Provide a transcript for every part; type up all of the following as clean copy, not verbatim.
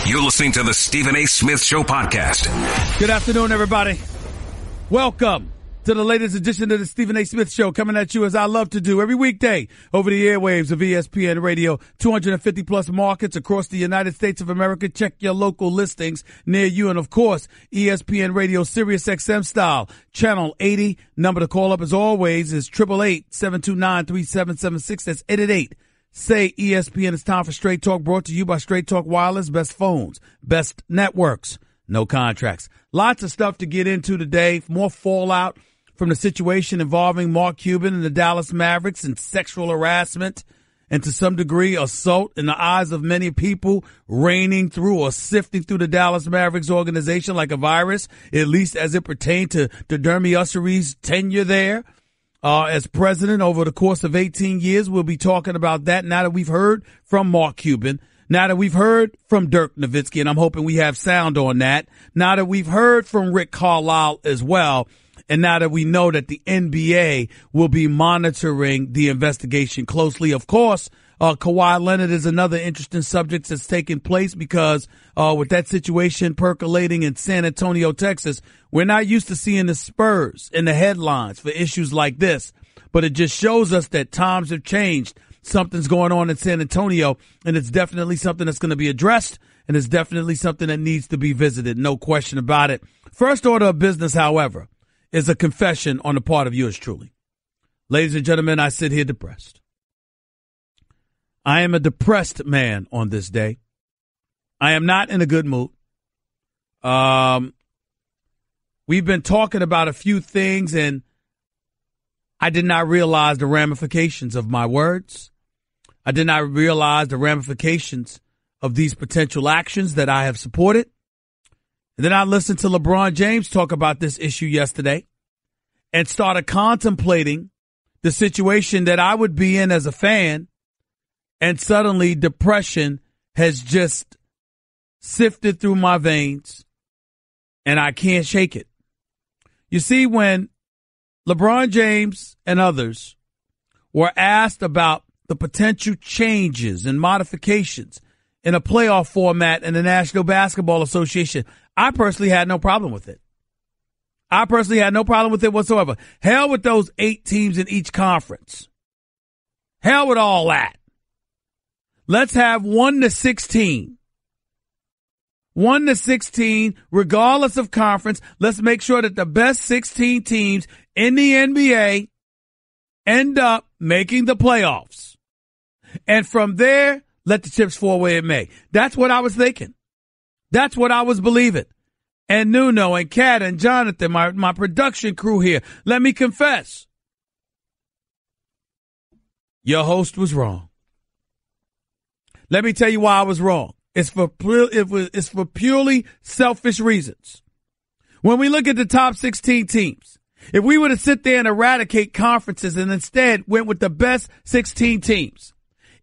You're listening to the Stephen A. Smith Show podcast. Good afternoon, everybody. Welcome to the latest edition of the Stephen A. Smith Show, coming at you as I love to do every weekday over the airwaves of ESPN Radio, 250 plus markets across the United States of America. Check your local listings near you. And of course, ESPN Radio Sirius XM style, channel 80. Number to call up as always is 888-729-3776. That's 888. Say ESPN. It's time for Straight Talk, brought to you by Straight Talk Wireless. Best phones, best networks, no contracts. Lots of stuff to get into today. More fallout from the situation involving Mark Cuban and the Dallas Mavericks and sexual harassment and to some degree assault in the eyes of many people reigning through or sifting through the Dallas Mavericks organization like a virus, at least as it pertained to Dermy Ussery's tenure there. As president over the course of 18 years, we'll be talking about that now that we've heard from Mark Cuban, now that we've heard from Dirk Nowitzki, and I'm hoping we have sound on that, now that we've heard from Rick Carlisle as well, and now that we know that the NBA will be monitoring the investigation closely. Of course, Kawhi Leonard is another interesting subject that's taking place because with that situation percolating in San Antonio, Texas, we're not used to seeing the Spurs in the headlines for issues like this. But it just shows us that times have changed. Something's going on in San Antonio, and it's definitely something that's going to be addressed, and it's definitely something that needs to be visited. No question about it. First order of business, however, is a confession on the part of yours truly. Ladies and gentlemen, I sit here depressed. I am a depressed man on this day. I am not in a good mood. We've been talking about a few things, and I did not realize the ramifications of my words. I did not realize the ramifications of these potential actions that I have supported. And then I listened to LeBron James talk about this issue yesterday and started contemplating the situation that I would be in as a fan. And suddenly depression has just sifted through my veins and I can't shake it. You see, when LeBron James and others were asked about the potential changes and modifications in a playoff format in the National Basketball Association, I personally had no problem with it. I personally had no problem with it whatsoever. Hell with those 8 teams in each conference. Hell with all that. Let's have 1 to 16. 1 to 16, regardless of conference. Let's make sure that the best 16 teams in the NBA end up making the playoffs. And from there, let the chips fall where it may. That's what I was thinking. That's what I was believing. And Nuno and Kat and Jonathan, my production crew here, let me confess. Your host was wrong. Let me tell you why I was wrong. It's for purely selfish reasons. When we look at the top 16 teams, if we were to sit there and eradicate conferences and instead went with the best 16 teams,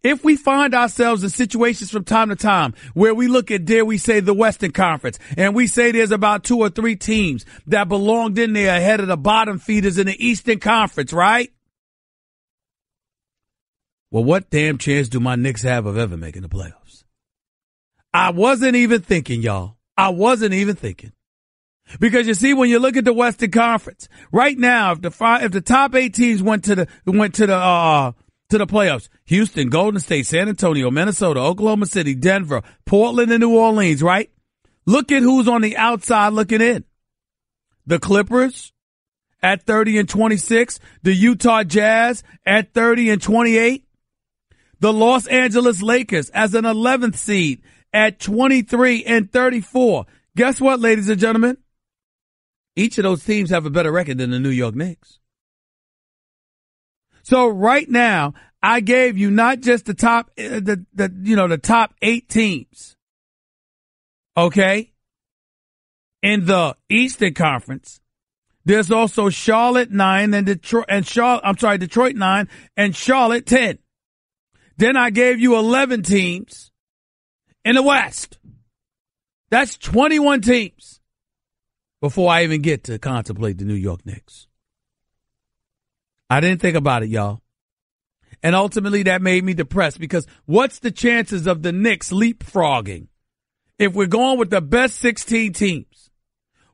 if we find ourselves in situations from time to time where we look at, dare we say, the Western Conference, and we say there's about 2 or 3 teams that belonged in there ahead of the bottom feeders in the Eastern Conference, right? Well, what damn chance do my Knicks have of ever making the playoffs? I wasn't even thinking, y'all. I wasn't even thinking. Because you see, when you look at the Western Conference, right now, if the top 8 teams went to the playoffs, Houston, Golden State, San Antonio, Minnesota, Oklahoma City, Denver, Portland, and New Orleans, right? Look at who's on the outside looking in. The Clippers at 30-26, the Utah Jazz at 30-28, the Los Angeles Lakers as an 11th seed at 23-34. Guess what, ladies and gentlemen? Each of those teams have a better record than the New York Knicks. So right now, I gave you not just the top, the top 8 teams. Okay. In the Eastern Conference, there's also Charlotte 9 and Detroit 9 and Charlotte 10. Then I gave you 11 teams in the West. That's 21 teams before I even get to contemplate the New York Knicks. I didn't think about it, y'all. And ultimately that made me depressed because what's the chances of the Knicks leapfrogging if we're going with the best 16 teams,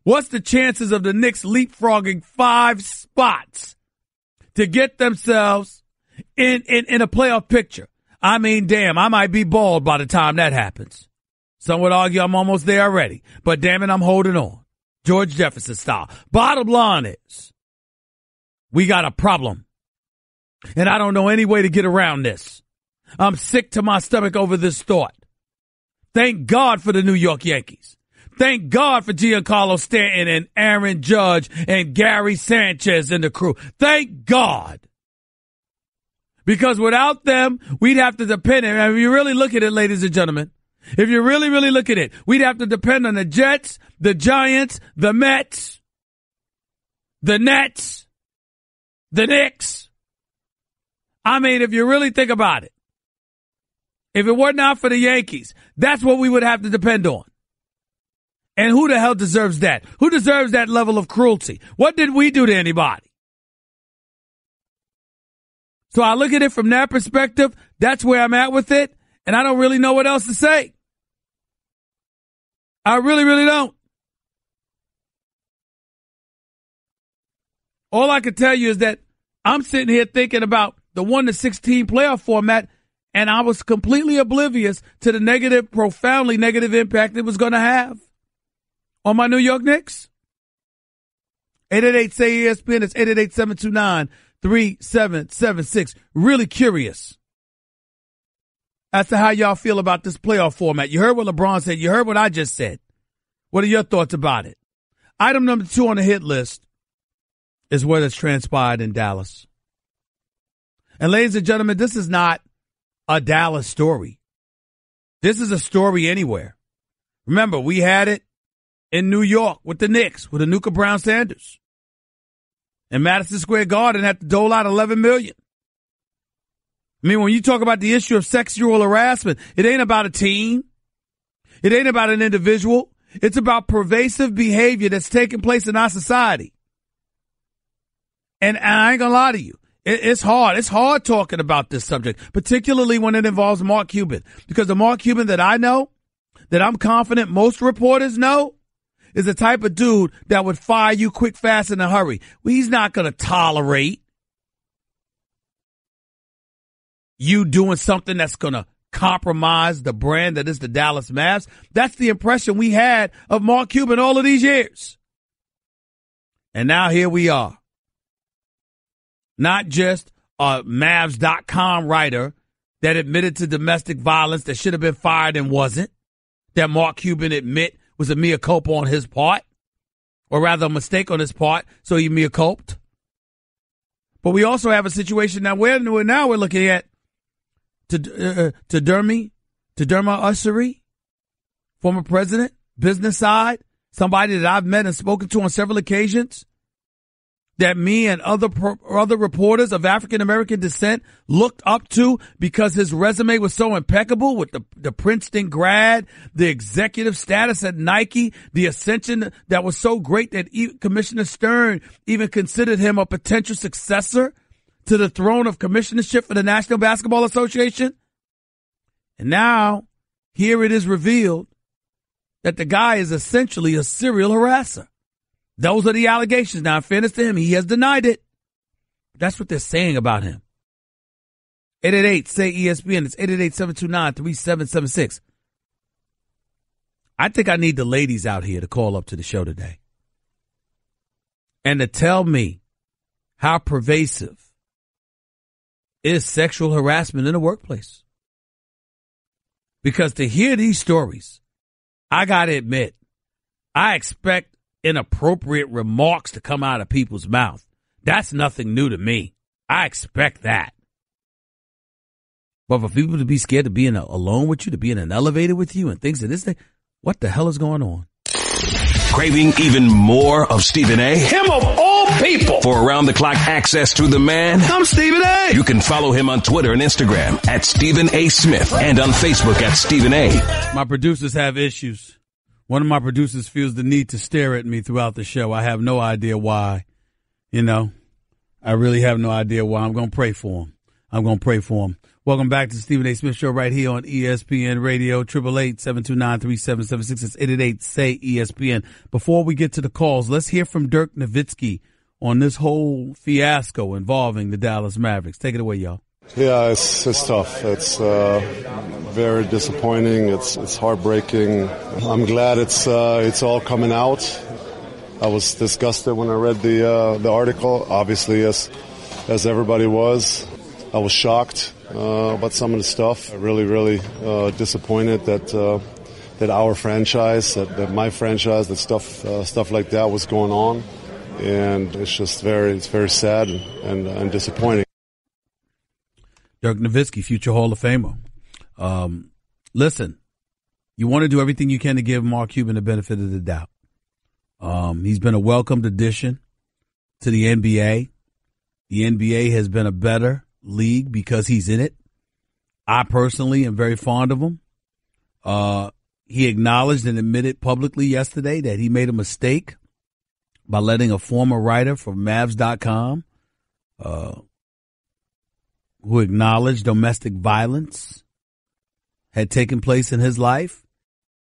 what's the chances of the Knicks leapfrogging 5 spots to get themselves in a playoff picture? I mean, damn, I might be bald by the time that happens. Some would argue I'm almost there already, but damn it, I'm holding on. George Jefferson style. Bottom line is, we got a problem. And I don't know any way to get around this. I'm sick to my stomach over this thought. Thank God for the New York Yankees. Thank God for Giancarlo Stanton and Aaron Judge and Gary Sanchez and the crew. Thank God. Because without them, we'd have to depend. And if you really look at it, ladies and gentlemen, if you really, really look at it, we'd have to depend on the Jets, the Giants, the Mets, the Nets, the Knicks. I mean, if you really think about it, if it were not for the Yankees, that's what we would have to depend on. And who the hell deserves that? Who deserves that level of cruelty? What did we do to anybody? So I look at it from that perspective. That's where I'm at with it. And I don't really know what else to say. I really, really don't. All I can tell you is that I'm sitting here thinking about the 1-16 playoff format, and I was completely oblivious to the negative, profoundly negative impact it was going to have on my New York Knicks. 888-SAY-ESPN. It's 888-729-3776. Really curious as to how y'all feel about this playoff format. You heard what LeBron said. You heard what I just said. What are your thoughts about it? Item number 2 on the hit list is what has transpired in Dallas. And ladies and gentlemen, this is not a Dallas story. This is a story anywhere. Remember, we had it in New York with the Knicks, with Anuka Brown Sanders. And Madison Square Garden had to dole out $11 million. I mean, when you talk about the issue of sexual harassment, it ain't about a team. It ain't about an individual. It's about pervasive behavior that's taking place in our society. And I ain't gonna lie to you. It's hard. It's hard talking about this subject, particularly when it involves Mark Cuban. Because the Mark Cuban that I know, that I'm confident most reporters know, is the type of dude that would fire you quick, fast, in a hurry. Well, he's not going to tolerate you doing something that's going to compromise the brand that is the Dallas Mavs. That's the impression we had of Mark Cuban all of these years. And now here we are. Not just a Mavs.com writer that admitted to domestic violence that should have been fired and wasn't, that Mark Cuban admit was a mea culpa on his part, or rather a mistake on his part, so he mea culped. But we also have a situation now where now we're looking at Derma Ussery, former president, business side, somebody that I've met and spoken to on several occasions, that me and other reporters of African-American descent looked up to because his resume was so impeccable with the Princeton grad, the executive status at Nike, the ascension that was so great that Commissioner Stern even considered him a potential successor to the throne of commissionership for the National Basketball Association. And now, here it is revealed that the guy is essentially a serial harasser. Those are the allegations. Now, in fairness to him, he has denied it. That's what they're saying about him. 888-SAY-ESPN. It's 888-729-3776. I think I need the ladies out here to call up to the show today and to tell me how pervasive is sexual harassment in the workplace. Because to hear these stories, I got to admit, I expect inappropriate remarks to come out of people's mouth. That's nothing new to me. I expect that. But for people to be scared to be alone with you, to be in an elevator with you and things of this thing, what the hell is going on? Craving even more of Stephen A? Him of all people. For around-the-clock access to the man? I'm Stephen A. You can follow him on Twitter and Instagram at Stephen A. Smith and on Facebook at Stephen A. My producers have issues. One of my producers feels the need to stare at me throughout the show. I have no idea why. I really have no idea why. I'm going to pray for him. Welcome back to the Stephen A. Smith Show right here on ESPN Radio, 888-729-3776. It's 888-SAY-ESPN. Before we get to the calls, let's hear from Dirk Nowitzki on this whole fiasco involving the Dallas Mavericks. Take it away, y'all. Yeah, it's tough. It's very disappointing. It's heartbreaking. I'm glad it's all coming out. I was disgusted when I read the article, obviously, as everybody was. I was shocked about some of the stuff. Really disappointed that our franchise, that my franchise, that stuff like that was going on, and it's very sad and disappointing. Dirk Nowitzki, future Hall of Famer. Listen, you want to do everything you can to give Mark Cuban the benefit of the doubt. He's been a welcomed addition to the NBA. The NBA has been a better league because he's in it. I personally am very fond of him. He acknowledged and admitted publicly yesterday that he made a mistake by letting a former writer for Mavs.com, who acknowledged domestic violence had taken place in his life.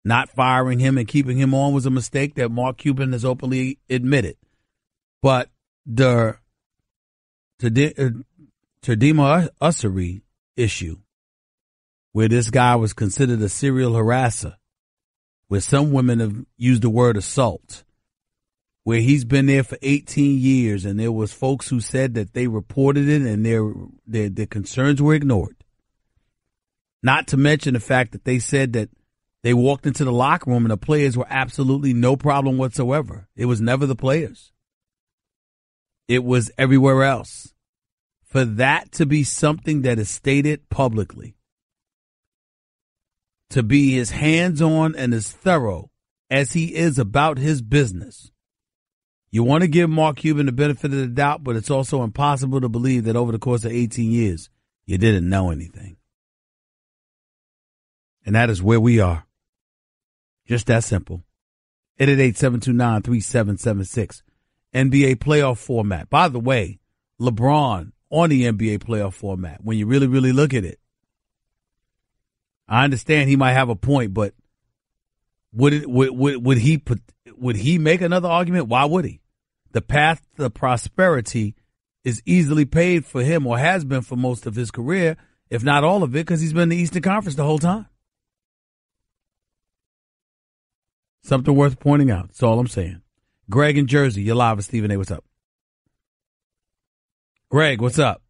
Not firing him and keeping him on was a mistake that Mark Cuban has openly admitted. But the Tadima Ussery issue, where this guy was considered a serial harasser, where some women have used the word assault, where he's been there for 18 years and there was folks who said that they reported it and their concerns were ignored. Not to mention the fact that they said that they walked into the locker room and the players were absolutely no problem whatsoever. It was never the players. It was everywhere else. For that to be something that is stated publicly, to be as hands-on and as thorough as he is about his business, you want to give Mark Cuban the benefit of the doubt, but it's also impossible to believe that over the course of 18 years, you didn't know anything. And that is where we are. Just that simple. 888-729-3776. NBA playoff format. By the way, LeBron on the NBA playoff format, when you really look at it, I understand he might have a point, but would he make another argument? Why would he? The path to prosperity is easily paved for him, or has been for most of his career, if not all of it, because he's been in the Eastern Conference the whole time. Something worth pointing out. That's all I'm saying. Greg in Jersey, you're live with Stephen A. What's up? Greg, what's up?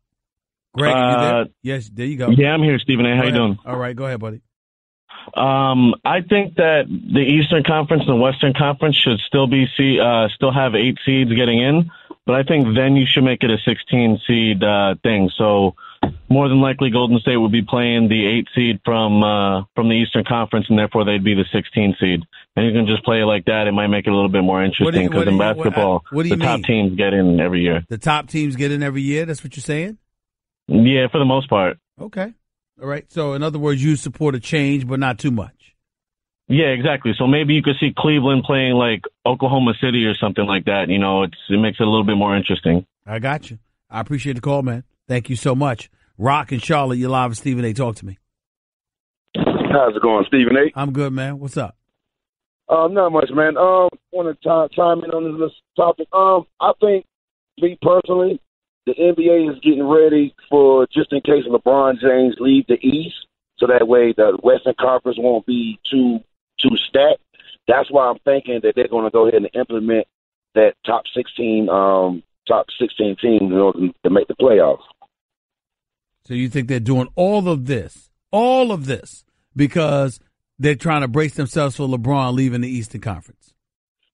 Greg, are you there? Yes, there you go. Yeah, I'm here, Stephen A. How you doing? All right, go ahead, buddy. I think that the Eastern Conference and the Western Conference should still have 8 seeds getting in, but I think then you should make it a 16 seed thing. So more than likely, Golden State would be playing the 8 seed from the Eastern Conference, and therefore they'd be the 16 seed. And you can just play it like that. It might make it a little bit more interesting because in basketball, the top teams get in every year. The top teams get in every year? That's what you're saying? Yeah, for the most part. Okay. All right. So, in other words, you support a change, but not too much. Yeah, exactly. So maybe you could see Cleveland playing like Oklahoma City or something like that. You know, it makes it a little bit more interesting. I got you. I appreciate the call, man. Thank you so much. Rock and Charlotte, you're live with Stephen A. Talk to me. How's it going, Stephen A? I'm good, man. What's up? Not much, man. Want to chime in on this topic. I think, me personally, the NBA is getting ready for just in case LeBron James leave the East, so that way the Western Conference won't be too stacked. That's why I'm thinking that they're going to go ahead and implement that top 16 teams in order to make the playoffs. So you think they're doing all of this because they're trying to brace themselves for LeBron leaving the Eastern Conference?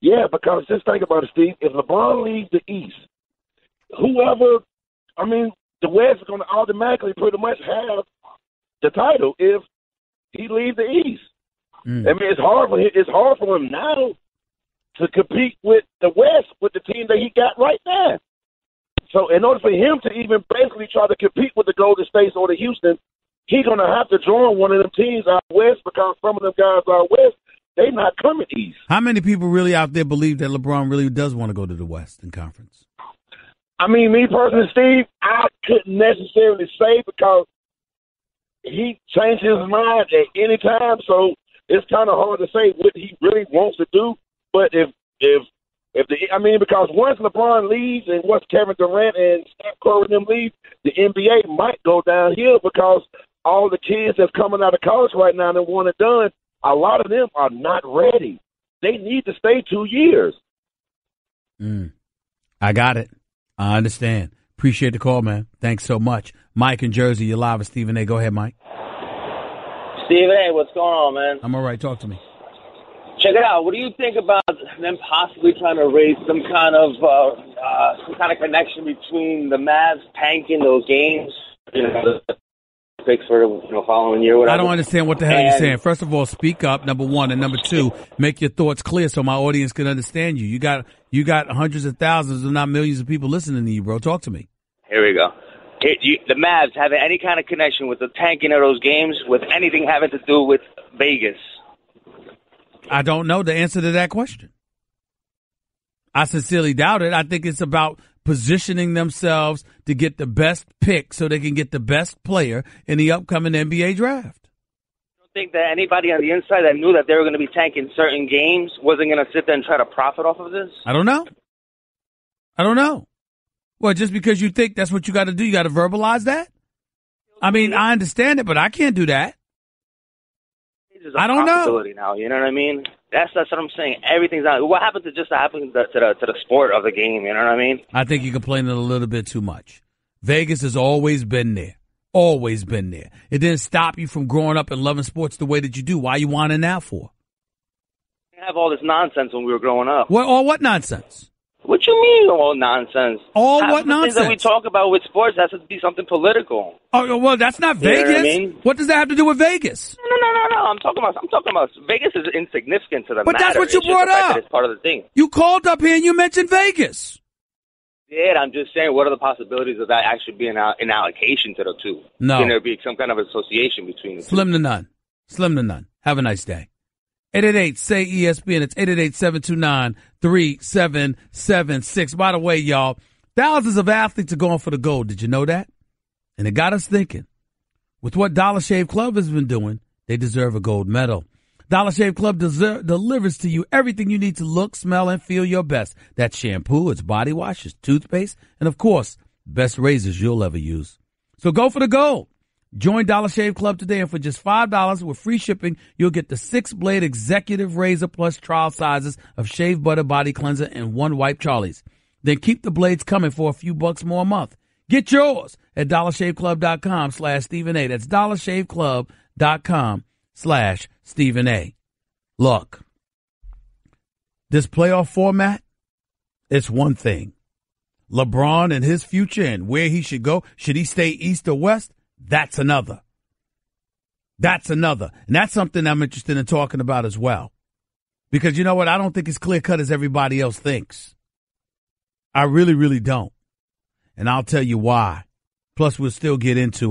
Yeah, because just think about it, Steve. If LeBron leaves the East, the West is going to automatically pretty much have the title if he leaves the East. I mean, it's hard for him now to compete with the West with the team that he got right now. So in order for him to even basically try to compete with the Golden State or the Houston, he's going to have to join one of them teams out West, because some of them guys out West, they not coming East. How many people really out there believe that LeBron really does want to go to the Western Conference? I mean, me personally, Steve, I couldn't necessarily say, because he changes his mind at any time. So it's kind of hard to say what he really wants to do. But because once LeBron leaves and once Kevin Durant and Steph Curry and them leave, the NBA might go downhill because all the kids that's coming out of college right now and want it done, a lot of them are not ready. They need to stay 2 years. I got it. I understand. Appreciate the call, man. Thanks so much. Mike in Jersey, you're live with Stephen A. Go ahead, Mike. Stephen A., what's going on, man? I'm all right. Talk to me. Check it out. What do you think about them possibly trying to raise some kind of connection between the Mavs tanking those games, picks for following year? Whatever. I don't understand what the hell you're saying. First of all, speak up. Number one, and number two, make your thoughts clear so my audience can understand you. You got hundreds of thousands, if not millions, of people listening to you, bro. Talk to me. Here we go. The Mavs having any kind of connection with the tanking of those games, with anything having to do with Vegas? I don't know the answer to that question. I sincerely doubt it. I think it's about positioning themselves to get the best pick so they can get the best player in the upcoming NBA draft. I don't think that anybody on the inside that knew that they were going to be tanking certain games wasn't going to sit there and try to profit off of this? I don't know. Well, just because you think that's what you got to do, you got to verbalize that? I mean, I understand it, but I can't do that. I don't know. Now, you know what I mean? That's what I'm saying. Everything's out. What happened to the sport of the game? You know what I mean? I think you're complaining a little bit too much. Vegas has always been there. Always been there. It didn't stop you from growing up and loving sports the way that you do. Why you wanting now for? We have all this nonsense when we were growing up. What nonsense? What you mean, all nonsense? What nonsense? Things that we talk about with sports has to be something political. Oh, well, that's not Vegas. You know what I mean? What does that have to do with Vegas? No. I'm talking about Vegas is insignificant to the But matter. That's what you brought up. It's part of the thing. You called up here and you mentioned Vegas. Yeah, I'm just saying, what are the possibilities of that actually being an allocation to the two? No. Can there be some kind of association between the two? Slim to none. Have a nice day. 888-SAY-ESPN. It's 888-729-3776. By the way, y'all, thousands of athletes are going for the gold. Did you know that? And it got us thinking. With what Dollar Shave Club has been doing, they deserve a gold medal. Dollar Shave Club delivers to you everything you need to look, smell, and feel your best. That's shampoo, it's body wash, it's toothpaste, and of course, best razors you'll ever use. So go for the gold. Join Dollar Shave Club today, and for just $5 with free shipping, you'll get the 6-blade executive razor plus trial sizes of shave butter body cleanser and 1 wipe Charlie's. Then keep the blades coming for a few bucks more a month. Get yours at dollarshaveclub.com/Stephen A. That's dollarshaveclub.com/Stephen A. Look, this playoff format, it's one thing. LeBron and his future and where he should go, should he stay east or west? That's another. And that's something I'm interested in talking about as well. Because you know what? I don't think it's clear cut as everybody else thinks. I really, really don't. And I'll tell you why. Plus, we'll still get into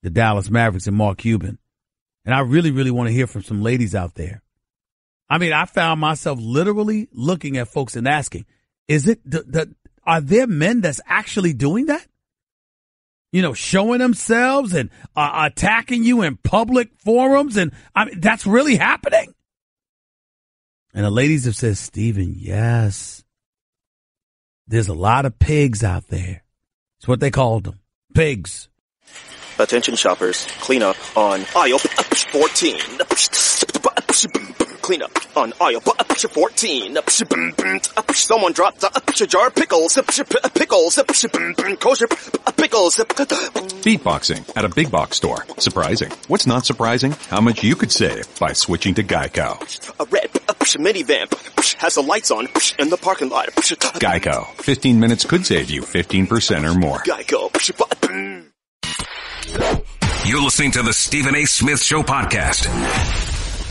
the Dallas Mavericks and Mark Cuban. And I really, really want to hear from some ladies out there. I mean, I found myself literally looking at folks and asking, are there men that's actually doing that? You know, showing themselves and attacking you in public forums. And I mean, that's really happening. And the ladies have said, Stephen, yes, there's a lot of pigs out there. It's what they called them. Pigs. Attention shoppers, clean up on aisle 14. Clean up on aisle 14. Someone dropped a jar of pickles. Kosher pickles. Beatboxing at a big box store. Surprising. What's not surprising? How much you could save by switching to Geico. A red minivan has the lights on in the parking lot. Geico. 15 minutes could save you 15% or more. Geico. You're listening to the Stephen A. Smith Show podcast.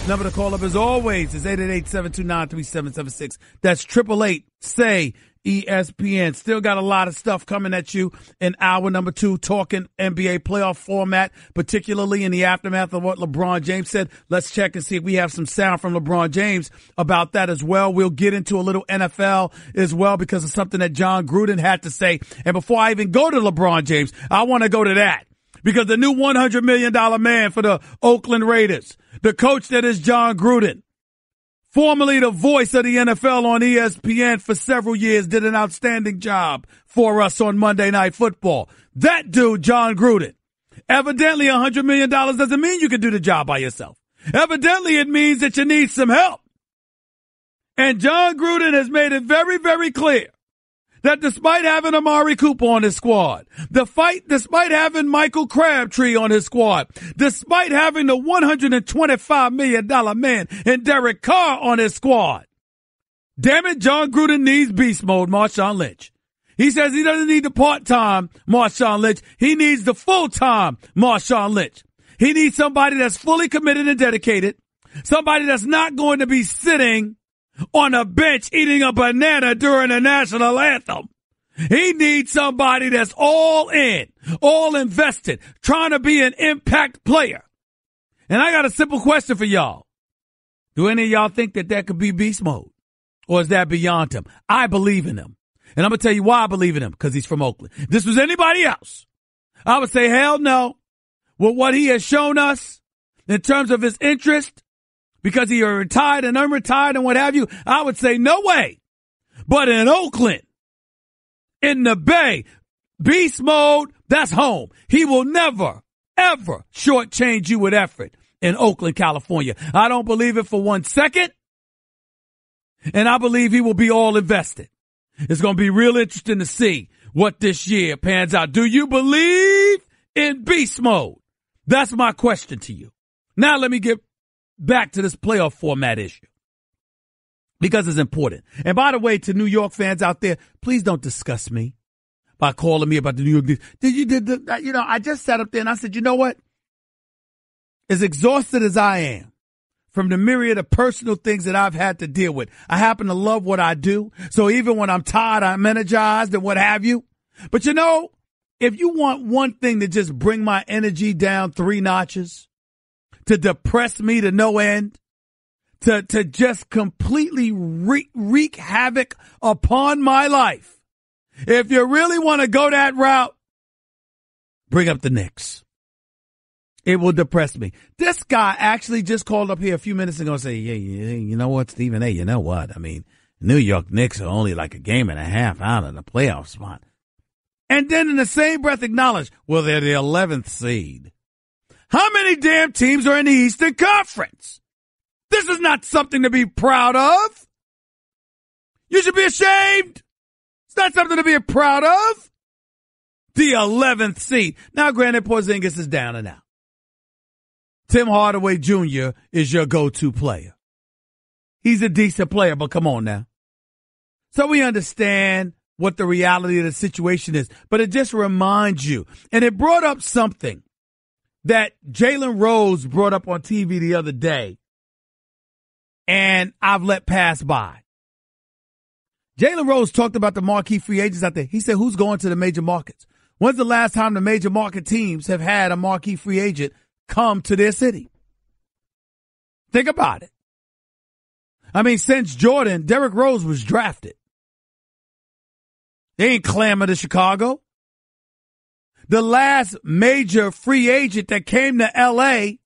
Number to call up as always is 888-729-3776. That's 888-SAY-ESPN. Still got a lot of stuff coming at you in hour number 2, talking NBA playoff format, particularly in the aftermath of what LeBron James said. Let's check and see if we have some sound from LeBron James about that as well. We'll get into a little NFL as well because of something that John Gruden had to say. And before I even go to LeBron James, I want to go to that. Because the new $100 million man for the Oakland Raiders, the coach that is John Gruden, formerly the voice of the NFL on ESPN for several years, did an outstanding job for us on Monday Night Football. That dude, John Gruden, evidently $100 million doesn't mean you can do the job by yourself. Evidently, it means that you need some help. And John Gruden has made it very, very clear that despite having Amari Cooper on his squad, despite having Michael Crabtree on his squad, despite having the $125 million man and Derek Carr on his squad, damn it, John Gruden needs beast mode Marshawn Lynch. He says he doesn't need the part-time Marshawn Lynch. He needs the full-time Marshawn Lynch. He needs somebody that's fully committed and dedicated, somebody that's not going to be sitting on a bench eating a banana during the national anthem. He needs somebody that's all in, all invested, trying to be an impact player. And I got a simple question for y'all. Do any of y'all think that could be beast mode? Or is that beyond him? I believe in him. And I'm going to tell you why I believe in him, because he's from Oakland. If this was anybody else, I would say hell no. With what he has shown us in terms of his interest, because he are retired and unretired and what have you, I would say no way. But in Oakland, in the Bay, beast mode, that's home. He will never, ever shortchange you with effort in Oakland, California. I don't believe it for 1 second. And I believe he will be all invested. It's going to be real interesting to see what this year pans out. Do you believe in beast mode? That's my question to you. Now let me get back to this playoff format issue, because it's important. And by the way, to New York fans out there, please don't discuss me by calling me about the New York Knicks. I just sat up there and I said, you know what? As exhausted as I am from the myriad of personal things that I've had to deal with, I happen to love what I do. So even when I'm tired, I'm energized and what have you. But if you want one thing to just bring my energy down 3 notches, to depress me to no end, to just completely wreak havoc upon my life, if you really want to go that route, bring up the Knicks. It will depress me. This guy actually just called up here a few minutes ago and said, yeah, you know what, Stephen A., you know what? I mean, New York Knicks are only like a game and a half out of the playoff spot. And then in the same breath acknowledge, well, they're the 11th seed. How many damn teams are in the Eastern Conference? This is not something to be proud of. You should be ashamed. It's not something to be proud of. The 11th seed. Now, granted, Porzingis is down and out. Tim Hardaway Jr. is your go-to player. He's a decent player, but come on now. So we understand what the reality of the situation is, but it just reminds you. And it brought up something that Jalen Rose brought up on TV the other day, and I've let pass by. Jalen Rose talked about the marquee free agents out there. He said, who's going to the major markets? When's the last time the major market teams have had a marquee free agent come to their city? Think about it. I mean, since Jordan, Derrick Rose was drafted. They ain't clamor to Chicago. The last major free agent that came to L.A.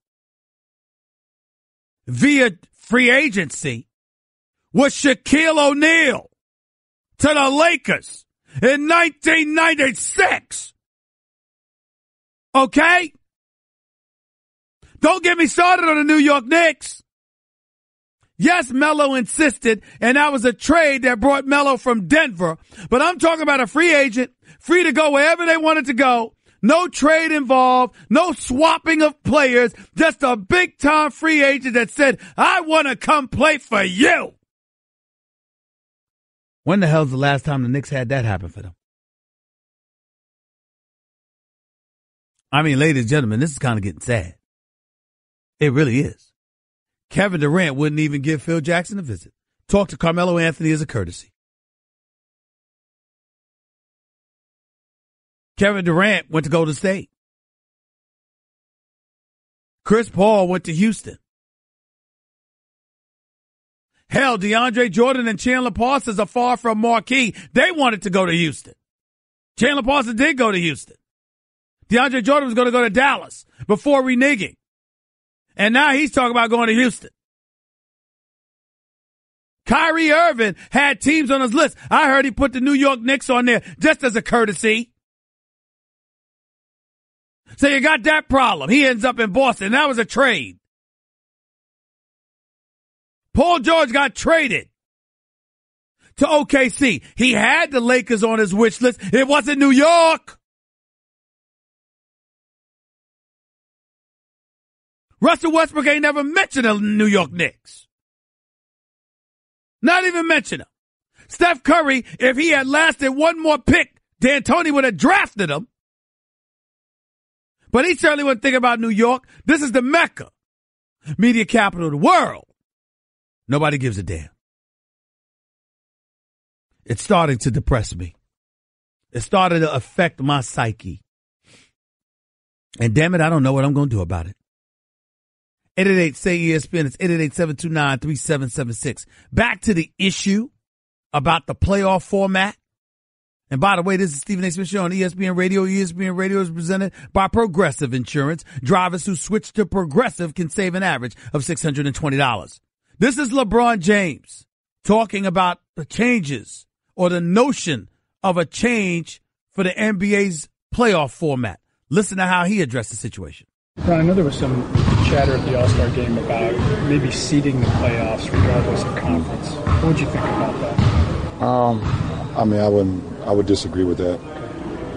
via free agency was Shaquille O'Neal to the Lakers in 1996. Okay? Don't get me started on the New York Knicks. Yes, Melo insisted, and that was a trade that brought Melo from Denver. But I'm talking about a free agent, free to go wherever they wanted to go. No trade involved, no swapping of players, just a big-time free agent that said, I want to come play for you. When the hell's the last time the Knicks had that happen for them? I mean, ladies and gentlemen, this is kind of getting sad. It really is. Kevin Durant wouldn't even give Phil Jackson a visit. Talk to Carmelo Anthony as a courtesy. Kevin Durant went to Golden State. Chris Paul went to Houston. Hell, DeAndre Jordan and Chandler Parsons are far from marquee. They wanted to go to Houston. Chandler Parsons did go to Houston. DeAndre Jordan was going to go to Dallas before reneging. And now he's talking about going to Houston. Kyrie Irving had teams on his list. I heard he put the New York Knicks on there just as a courtesy. So you got that problem. He ends up in Boston. That was a trade. Paul George got traded to OKC. He had the Lakers on his wish list. It wasn't New York. Russell Westbrook ain't never mentioned the New York Knicks. Not even mention him. Steph Curry, if he had lasted one more pick, D'Antoni would have drafted him. But he certainly wouldn't think about New York. This is the Mecca, media capital of the world. Nobody gives a damn. It's starting to depress me. It's starting to affect my psyche. And damn it, I don't know what I'm going to do about it. 888-SAY-ESPN. It's 888-729-3776. Back to the issue about the playoff format. And by the way, this is Stephen A. Smith Show on ESPN Radio. ESPN Radio is presented by Progressive Insurance. Drivers who switch to Progressive can save an average of $620. This is LeBron James talking about the changes or the notion of a change for the NBA's playoff format. Listen to how he addressed the situation. Ron, I know there was some chatter at the All-Star game about maybe seeding the playoffs regardless of conference. What would you think about that? I would disagree with that.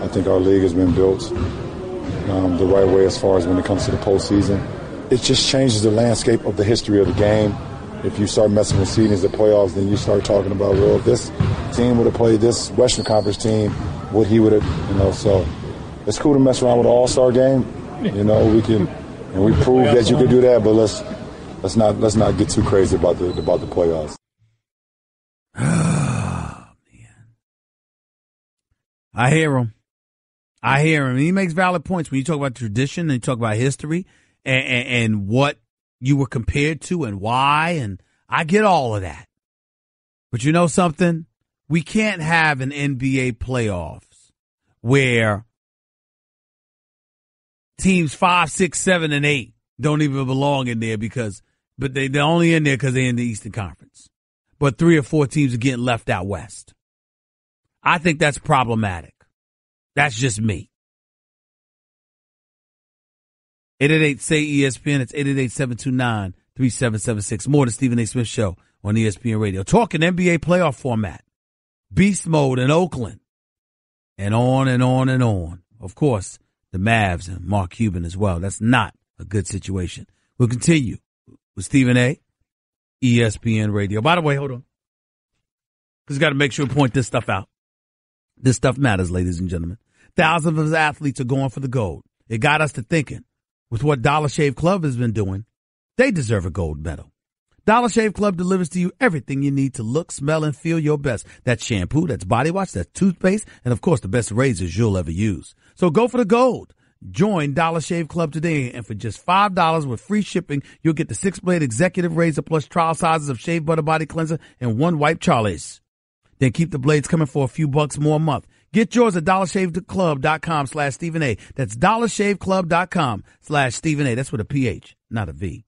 I think our league has been built the right way as far as when it comes to the postseason. It just changes the landscape of the history of the game. If you start messing with seedings the playoffs, then you start talking about, well, if this team would have played this Western Conference team, what he would have, so it's cool to mess around with an All-Star game. We can, and we proved that you could do that, but let's not get too crazy about the playoffs. Oh, man. I hear him. He makes valid points when you talk about tradition and you talk about history and what you were compared to and why, and I get all of that. But you know something? We can't have an NBA playoffs where teams 5, 6, 7, and 8 don't even belong in there but they're only in there because they're in the Eastern Conference. But 3 or 4 teams are getting left out west. I think that's problematic. That's just me. 888-SAY-ESPN. It's 888-729-3776. More to Stephen A. Smith Show on ESPN Radio. Talking NBA playoff format. Beast mode in Oakland. And on and on and on. Of course, the Mavs and Mark Cuban as well. That's not a good situation. We'll continue with Stephen A. ESPN Radio. By the way, hold on. Because got to make sure we point this stuff out. This stuff matters, ladies and gentlemen. Thousands of athletes are going for the gold. It got us to thinking. With what Dollar Shave Club has been doing, they deserve a gold medal. Dollar Shave Club delivers to you everything you need to look, smell, and feel your best. That's shampoo, that's body wash, that's toothpaste, and of course the best razors you'll ever use. So go for the gold. Join Dollar Shave Club today, and for just $5 with free shipping, you'll get the 6-blade executive razor plus trial sizes of shave butter body cleanser and 1 wipe Charlie's. Then keep the blades coming for a few bucks more a month. Get yours at dollarshaveclub.com/Stephen A. That's dollarshaveclub.com/Stephen A. That's with a PH, not a V.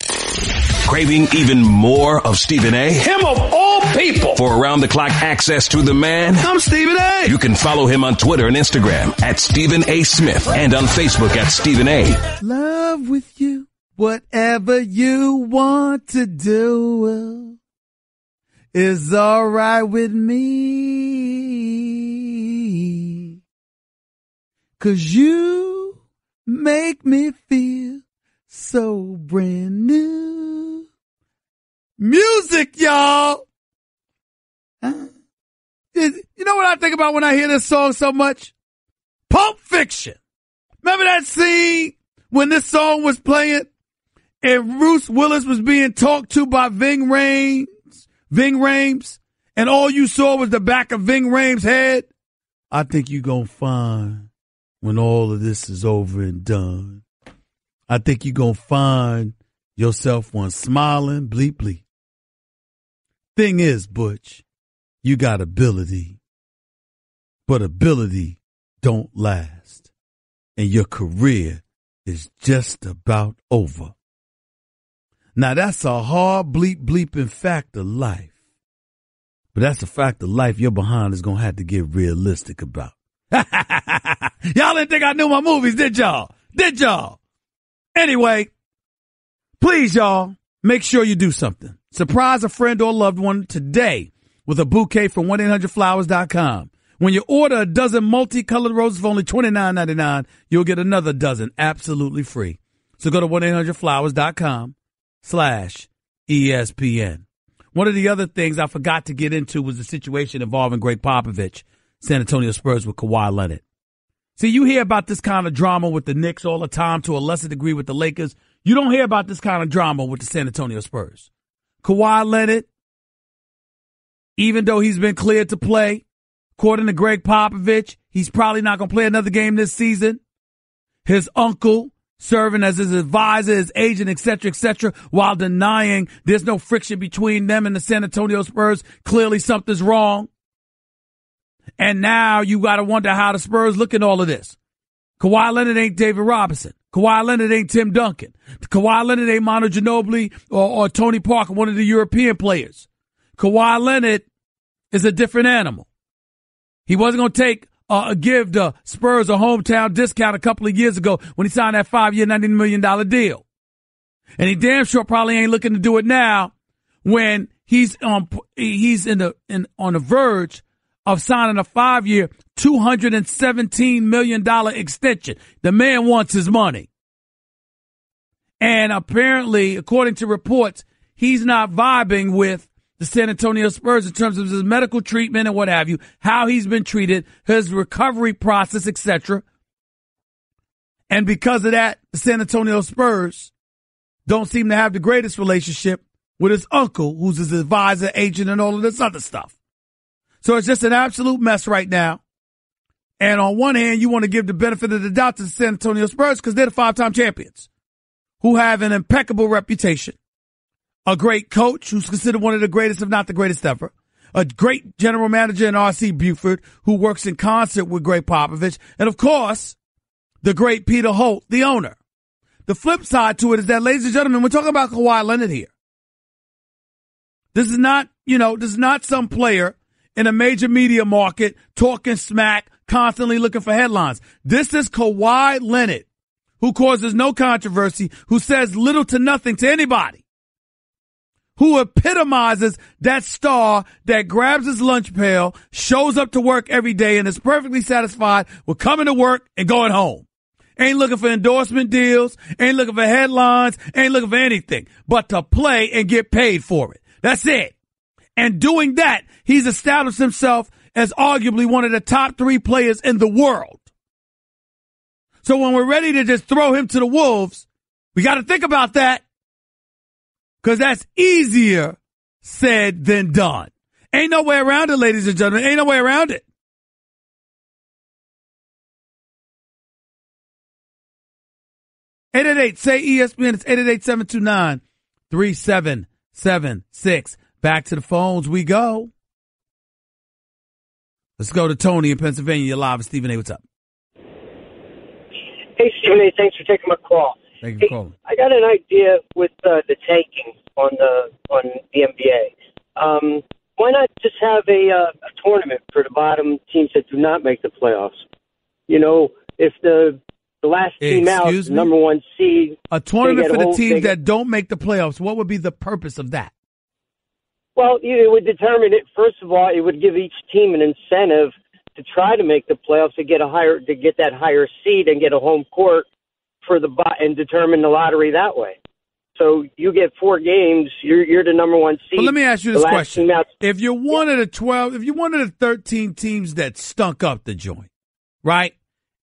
Craving even more of Stephen A? Him of all people. For around-the-clock access to the man? I'm Stephen A. You can follow him on Twitter and Instagram at Stephen A. Smith and on Facebook at Stephen A. Love with you, whatever you want to do is all right with me. 'Cause you make me feel so brand new. Music, y'all. You know what I think about when I hear this song so much? Pulp Fiction. Remember that scene when this song was playing and Bruce Willis was being talked to by Ving Rhames, and all you saw was the back of Ving Rhames' head? I think you're going to find when all of this is over and done, I think you're going to find yourself one smiling, bleep, bleep. Thing is, Butch, you got ability, but ability don't last. and your career is just about over. Now, that's a hard bleeping fact of life. But that's a fact of life your behind is going to have to get realistic about. Y'all didn't think I knew my movies, did y'all? Did y'all? Anyway, please, y'all, make sure you do something. Surprise a friend or loved one today with a bouquet from 1-800-Flowers.com. When you order a dozen multicolored roses for only $29.99, you'll get another dozen absolutely free. So go to 1-800-Flowers.com/ESPN. One of the other things I forgot to get into was the situation involving Greg Popovich, San Antonio Spurs with Kawhi Leonard. See, you hear about this kind of drama with the Knicks all the time, to a lesser degree with the Lakers. You don't hear about this kind of drama with the San Antonio Spurs. Kawhi Leonard, even though he's been cleared to play, according to Greg Popovich, he's probably not going to play another game this season. His uncle serving as his advisor, his agent, et cetera, while denying there's no friction between them and the San Antonio Spurs. Clearly something's wrong. And now you got to wonder how the Spurs look at all of this. Kawhi Leonard ain't David Robinson. Kawhi Leonard ain't Tim Duncan. Kawhi Leonard ain't Manu Ginobili or Tony Parker, one of the European players. Kawhi Leonard is a different animal. He wasn't going to give the Spurs a hometown discount a couple of years ago when he signed that 5-year, $90 million deal. And he damn sure probably ain't looking to do it now when he's on the verge of signing a 5-year, $217 million extension. The man wants his money. And apparently, according to reports, he's not vibing with the San Antonio Spurs in terms of his medical treatment and what have you, how he's been treated, his recovery process, etc. And because of that, the San Antonio Spurs don't seem to have the greatest relationship with his uncle, who's his advisor, agent, and all of this other stuff. So it's just an absolute mess right now. And on one hand, you want to give the benefit of the doubt to the San Antonio Spurs because they're the 5-time champions who have an impeccable reputation. A great coach who's considered one of the greatest, if not the greatest ever. A great general manager in R.C. Buford who works in concert with Greg Popovich. And, of course, the great Peter Holt, the owner. The flip side to it is that, ladies and gentlemen, we're talking about Kawhi Leonard here. This is not some player in a major media market talking smack, constantly looking for headlines. This is Kawhi Leonard, who causes no controversy, who says little to nothing to anybody, who epitomizes that star that grabs his lunch pail, shows up to work every day, and is perfectly satisfied with coming to work and going home. Ain't looking for endorsement deals, ain't looking for headlines, ain't looking for anything but to play and get paid for it. That's it. And doing that, he's established himself as arguably one of the top 3 players in the world. So when we're ready to just throw him to the wolves, we got to think about that. Because that's easier said than done. Ain't no way around it, ladies and gentlemen. Ain't no way around it. Say ESPN. It's 888-729-3776. Back to the phones we go. Let's go to Tony in Pennsylvania. You're live with Stephen A. What's up? Hey, Stephen A. Thanks for taking my call. Thank you for calling. I got an idea with the tanking on the NBA. Why not just have a tournament for the bottom teams that do not make the playoffs? You know, if the last team out, number 1 seed. A tournament for the teams that don't make the playoffs. What would be the purpose of that? Well, it would determine it. First of all, it would give each team an incentive to try to make the playoffs, to get that higher seed and get a home court and determine the lottery that way. So you get 4 games, you're the number 1 seed. But let me ask you this question. If you're one of the 12, if you're one of the 13 teams that stunk up the joint, right?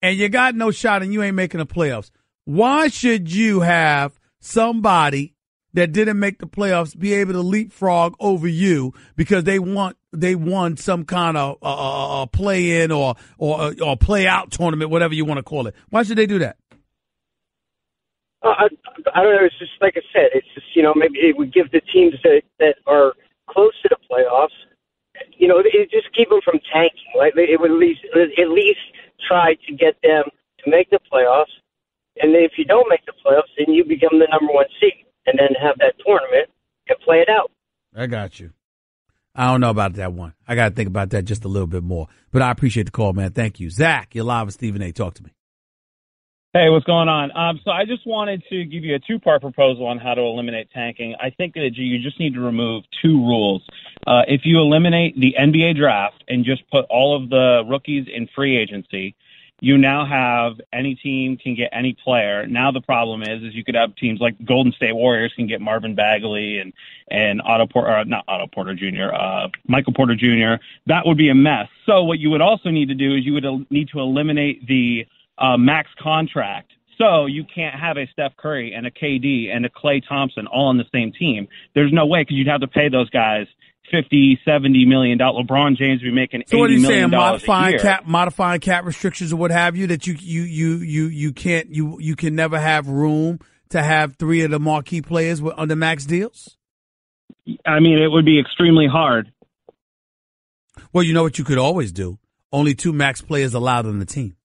And you got no shot and you ain't making the playoffs, why should you have somebody that didn't make the playoffs be able to leapfrog over you because they won some kind of play-in or play-out tournament, whatever you want to call it? Why should they do that? I don't know. It's just like I said. It's just, maybe it would give the teams that are close to the playoffs, it just keep them from tanking. Like it would at least try to get them to to make the playoffs. And if you don't make the playoffs, then you become the number one seed and then have that tournament and play it out. I got you. I don't know about that one. I got to think about that just a little bit more. But I appreciate the call, man. Thank you. Zach, you're live with Stephen A. Talk to me. Hey, what's going on? So I just wanted to give you a two-part proposal on how to eliminate tanking. I think that you just need to remove two rules. If you eliminate the NBA draft and just put all of the rookies in free agency, you now have any team can get any player. Now the problem is you could have teams like Golden State Warriors can get Marvin Bagley and Michael Porter Jr. That would be a mess. So what you would also need to do is you would need to eliminate the max contract. So you can't have a Steph Curry and a KD and a Klay Thompson all on the same team. There's no way, because you'd have to pay those guys $50, $70 million. LeBron James would be making $80 million. So what are you saying? Modifying cap restrictions or what have you, that you can never have room to have three of the marquee players on the max deals? I mean, it would be extremely hard. Well, you know what you could always do? Only two max players allowed on the team.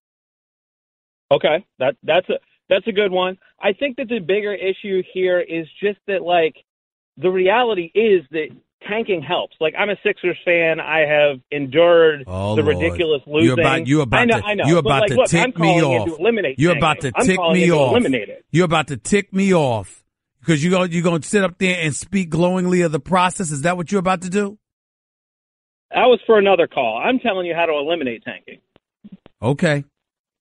Okay, that's a good one. I think that the bigger issue here is just that, like, the reality is that tanking helps. Like, I'm a Sixers fan. I have endured the ridiculous losing. You're about to tick me off. You're about to tick me off. You're about to tick me off because you're going to sit up there and speak glowingly of the process. Is that what you're about to do? That was for another call. I'm telling you how to eliminate tanking. Okay.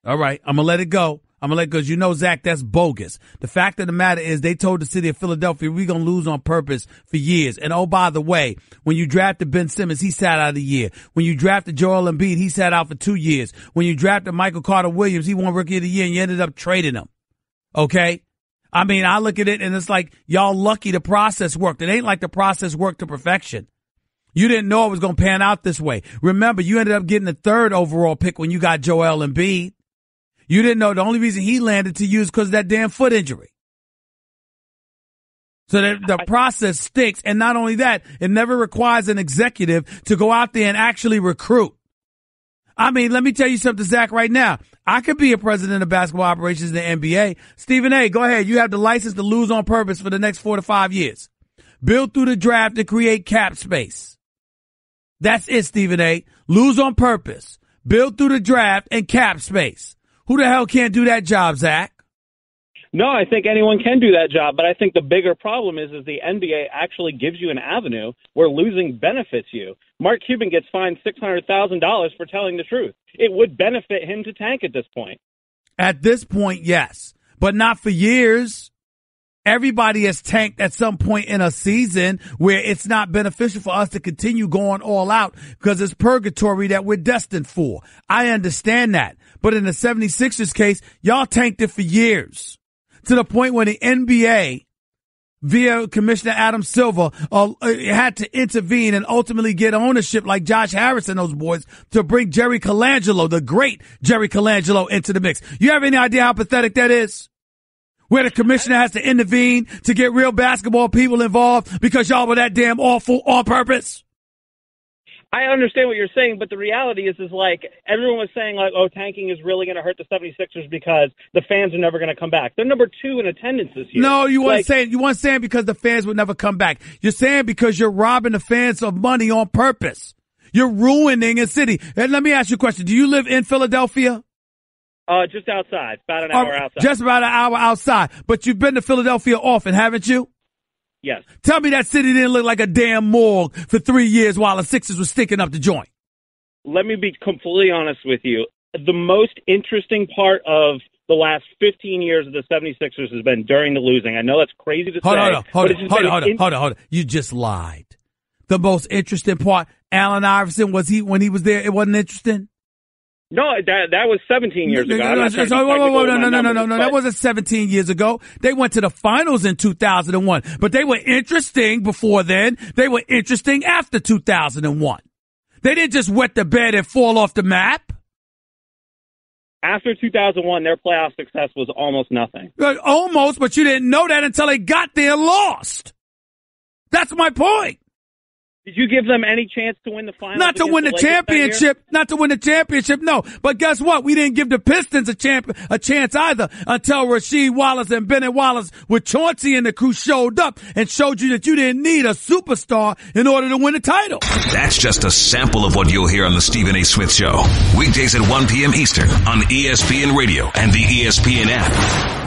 All right. I'm going to let it go. Because you know, Zach, that's bogus. The fact of the matter is they told the city of Philadelphia, we're going to lose on purpose for years. And oh, by the way, when you drafted Ben Simmons, he sat out a year. When you drafted Joel Embiid, he sat out for 2 years. When you drafted Michael Carter-Williams, he won Rookie of the Year and you ended up trading him. Okay? I mean, I look at it and it's like, y'all lucky the process worked. It ain't like the process worked to perfection. You didn't know it was going to pan out this way. Remember, you ended up getting the 3rd overall pick when you got Joel Embiid. You didn't know the only reason he landed to you is because of that damn foot injury. So the process stinks. And not only that, it never requires an executive to go out there and actually recruit. I mean, let me tell you something, Zach, right now. I could be a president of basketball operations in the NBA. Stephen A., go ahead. You have the license to lose on purpose for the next 4 to 5 years. Build through the draft and create cap space. That's it, Stephen A. Lose on purpose. Build through the draft and cap space. Who the hell can't do that job, Zach? No, I think anyone can do that job, but I think the bigger problem is the NBA actually gives you an avenue where losing benefits you. Mark Cuban gets fined $600,000 for telling the truth. It would benefit him to tank at this point. At this point, yes, but not for years. Everybody has tanked at some point in a season where it's not beneficial for us to continue going all out because it's purgatory that we're destined for. I understand that. But in the 76ers case, y'all tanked it for years to the point where the NBA, via Commissioner Adam Silver, had to intervene and ultimately get ownership like Josh Harris and those boys to bring Jerry Colangelo, the great Jerry Colangelo, into the mix. You have any idea how pathetic that is? Where the commissioner has to intervene to get real basketball people involved because y'all were that damn awful on purpose? I understand what you're saying, but the reality is like everyone was saying like, oh, tanking is really going to hurt the 76ers because the fans are never going to come back. They're number 2 in attendance this year. No, you weren't saying because the fans would never come back. You're saying because you're robbing the fans of money on purpose. You're ruining a city. And let me ask you a question. Do you live in Philadelphia? Just outside, about an hour outside. Just about an hour outside. But you've been to Philadelphia often, haven't you? Yes. Tell me that city didn't look like a damn morgue for 3 years while the Sixers were sticking up the joint. Let me be completely honest with you. The most interesting part of the last 15 years of the 76ers has been during the losing. I know that's crazy to say. Hold on. You just lied. The most interesting part, Allen Iverson, when he was there, it wasn't interesting? No, that was 17 years ago. No, that wasn't 17 years ago. They went to the finals in 2001, but they were interesting before then. They were interesting after 2001. They didn't just wet the bed and fall off the map. After 2001, their playoff success was almost nothing. Almost, but you didn't know that until they got there and lost. That's my point. Did you give them any chance to win the final? Not to win the championship. Not to win the championship, no. But guess what? We didn't give the Pistons a chance either until Rasheed Wallace and Bennett Wallace with Chauncey and the crew showed up and showed you that you didn't need a superstar in order to win the title. That's just a sample of what you'll hear on the Stephen A. Smith Show. Weekdays at 1 p.m. Eastern on ESPN Radio and the ESPN app.